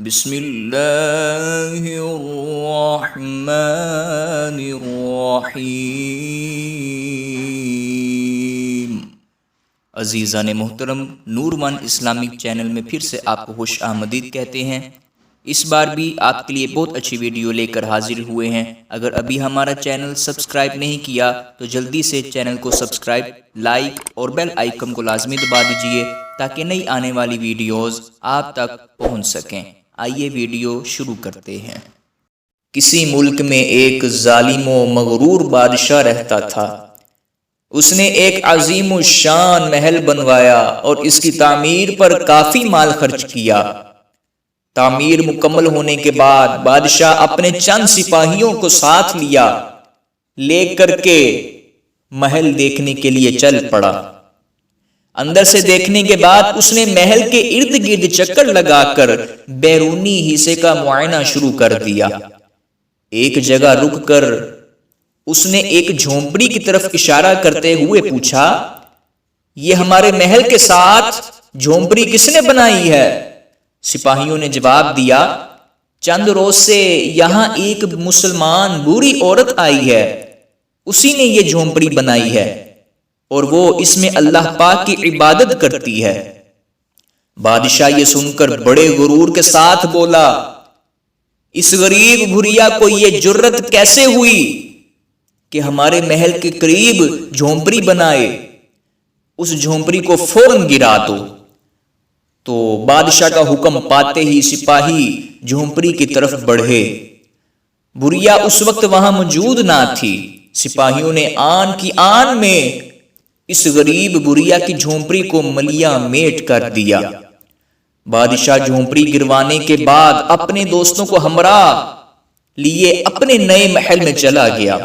بسم اللہ الرحمن الرحیم۔ عزیزان محترم، نور ون اسلامک چینل میں پھر سے آپ کو خوش آمدید کہتے ہیں۔ اس بار بھی آپ کے لیے بہت اچھی ویڈیو لے کر حاضر ہوئے ہیں۔ اگر ابھی ہمارا چینل سبسکرائب نہیں کیا تو جلدی سے چینل کو سبسکرائب، لائک اور بیل آئیکن کو لازمی دبا دیجئے تاکہ نئی آنے والی ویڈیوز آپ تک پہنچ سکیں۔ آئیے ویڈیو شروع کرتے ہیں۔ کسی ملک میں ایک ظالم و مغرور بادشاہ رہتا تھا۔ اس نے ایک عظیم الشان محل بنوایا اور اس کی تعمیر پر کافی مال خرچ کیا۔ تعمیر مکمل ہونے کے بعد بادشاہ اپنے چند سپاہیوں کو ساتھ لے کر کے محل دیکھنے کے لیے چل پڑا۔ اندر سے دیکھنے کے بعد اس نے محل کے ارد گرد چکر لگا کر بیرونی حصے کا معائنہ شروع کر دیا۔ ایک جگہ رک کر اس نے ایک جھونپڑی کی طرف اشارہ کرتے ہوئے پوچھا، یہ ہمارے محل کے ساتھ جھونپڑی کس نے بنائی ہے؟ سپاہیوں نے جواب دیا، چند روز سے یہاں ایک مسلمان بوڑھی عورت آئی ہے، اسی نے یہ جھونپڑی بنائی ہے اور وہ اس میں اللہ پاک کی عبادت کرتی ہے۔ بادشاہ یہ سن کر بڑے غرور کے ساتھ بولا، اس غریب بھریا کو یہ جرت کیسے ہوئی کہ ہمارے محل کے قریب جھونپڑی بنائے؟ اس جھونپڑی کو فوراً گرا دو۔ تو بادشاہ کا حکم پاتے ہی سپاہی جھونپڑی کی طرف بڑھے۔ بھریا اس وقت وہاں موجود نہ تھی۔ سپاہیوں نے آن کی آن میں اس غریب بھریا کی جھونپڑی کو ملیا میٹ کر دیا۔ بادشاہ جھونپڑی گروانے کے بعد اپنے دوستوں کو ہمراہ لیے اپنے نئے محل میں چلا گیا۔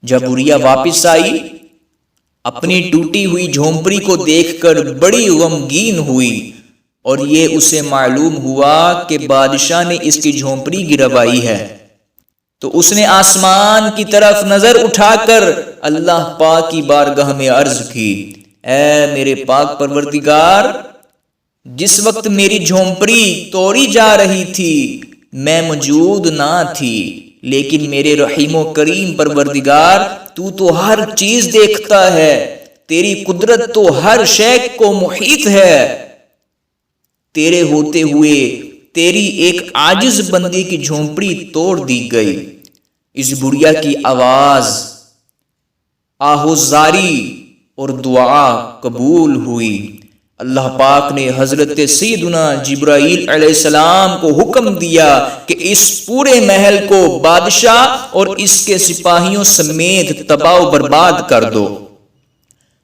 جب بھریا واپس آئی، اپنی ٹوٹی ہوئی جھونپڑی کو دیکھ کر بڑی غمگین ہوئی اور یہ اسے معلوم ہوا کہ بادشاہ نے اس کی جھونپڑی گروائی ہے۔ تو اس نے آسمان کی طرف نظر اٹھا کر اللہ پاک کی بارگاہ میں عرض کی، اے میرے پاک پروردگار، جس وقت میری جھونپڑی توڑی جا رہی تھی میں موجود نہ تھی، لیکن میرے رحیم و کریم پروردگار تو ہر چیز دیکھتا ہے، تیری قدرت تو ہر شے کو محیط ہے۔ تیرے ہوتے ہوئے تیری ایک عاجز بندی کی جھونپڑی توڑ دی گئی۔ اس بڑھیا کی آواز، آہوزاری اور دعا قبول ہوئی۔ اللہ پاک نے حضرت سیدنا جبرائیل علیہ السلام کو حکم دیا کہ اس پورے محل کو بادشاہ اور اس کے سپاہیوں سمیت تباہ و برباد کر دو۔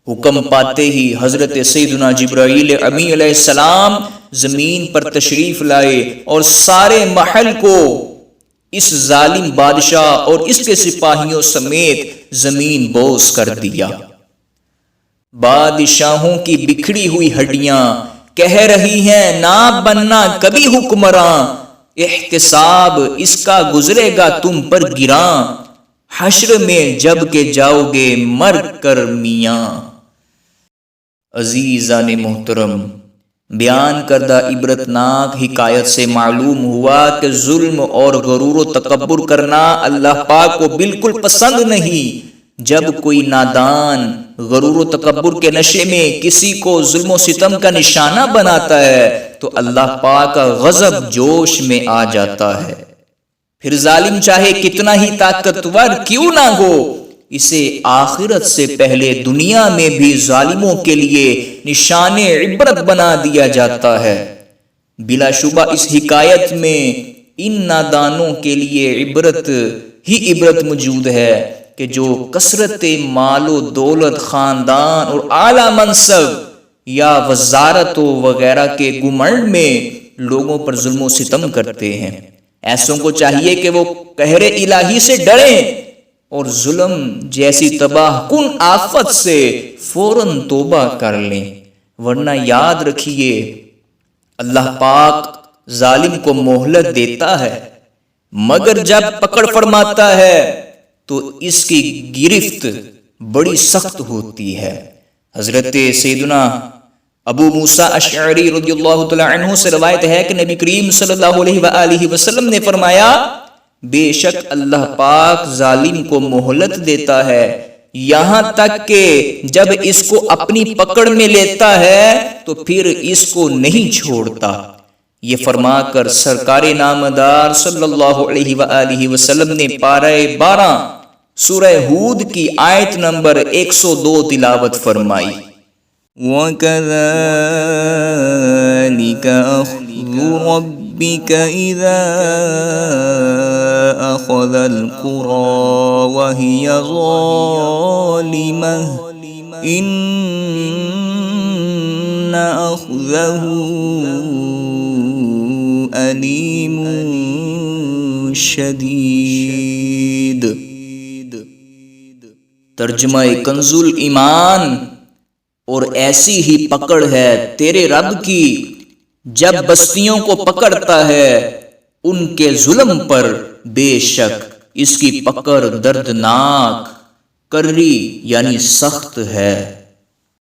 حکم پاتے ہی حضرت سیدنا جبرائیل امی علیہ السلام زمین پر تشریف لائے اور سارے محل کو اس ظالم بادشاہ اور اس کے سپاہیوں سمیت زمین بوس کر دیا۔ بادشاہوں کی بکھڑی ہوئی ہڈیاں کہہ رہی ہیں نہ بننا کبھی حکمراں، احتساب اس کا گزرے گا تم پر گراں، حشر میں جب کہ جاؤ گے مر کر میاں۔ عزیزان محترم، بیان کردہ عبرتناک حکایت سے معلوم ہوا کہ ظلم اور غرور و تکبر کرنا اللہ پاک کو بالکل پسند نہیں۔ جب کوئی نادان غرور و تکبر کے نشے میں کسی کو ظلم و ستم کا نشانہ بناتا ہے تو اللہ پاک کا غضب جوش میں آ جاتا ہے۔ پھر ظالم چاہے کتنا ہی طاقتور کیوں نہ ہو، اسے آخرت سے پہلے دنیا میں بھی ظالموں کے لیے نشان عبرت بنا دیا جاتا ہے۔ بلا شبہ اس حکایت میں ان نادانوں کے لیے عبرت موجود ہے کہ جو کثرت مال و دولت، خاندان اور اعلیٰ منصب یا وزارت وغیرہ کے گھمنڈ میں لوگوں پر ظلم و ستم کرتے ہیں۔ ایسوں کو چاہیے کہ وہ قہر الہی سے ڈریں اور ظلم جیسی تباہ کن آفت سے فوراً توبہ کر لیں، ورنہ یاد رکھیے اللہ پاک ظالم کو مہلت دیتا ہے مگر جب پکڑ فرماتا ہے تو اس کی گرفت بڑی سخت ہوتی ہے۔ حضرت سیدنا ابو موسیٰ اشعری رضی اللہ تعالی عنہ سے روایت ہے کہ نبی کریم صلی اللہ علیہ وآلہ وسلم نے فرمایا بے شک اللہ پاک ظالم کو مہلت دیتا ہے یہاں تک کہ جب اس کو اپنی پکڑ میں لیتا ہے تو پھر اس کو نہیں چھوڑتا۔ یہ فرما کر سرکار نامدار صلی اللہ علیہ وآلہ وسلم نے پارہ 12 سورہ ہود کی آیت نمبر 102 تلاوت فرمائی۔ وَكَذَلِكَ أَخْذُ رَبِّكَ إِذَا أَخَذَ الْقُرَى وَهِيَ ظَالِمَةٌ إِنَّ أَخْذَهُ أَلِيمٌ شَدِيدٌ۔ ترجمہ کنز الایمان۔ اور ایسی ہی پکڑ ہے تیرے رب کی جب بستیوں کو پکڑتا ہے ان کے ظلم پر، بے شک اس کی پکڑ دردناک، کری یعنی سخت ہے۔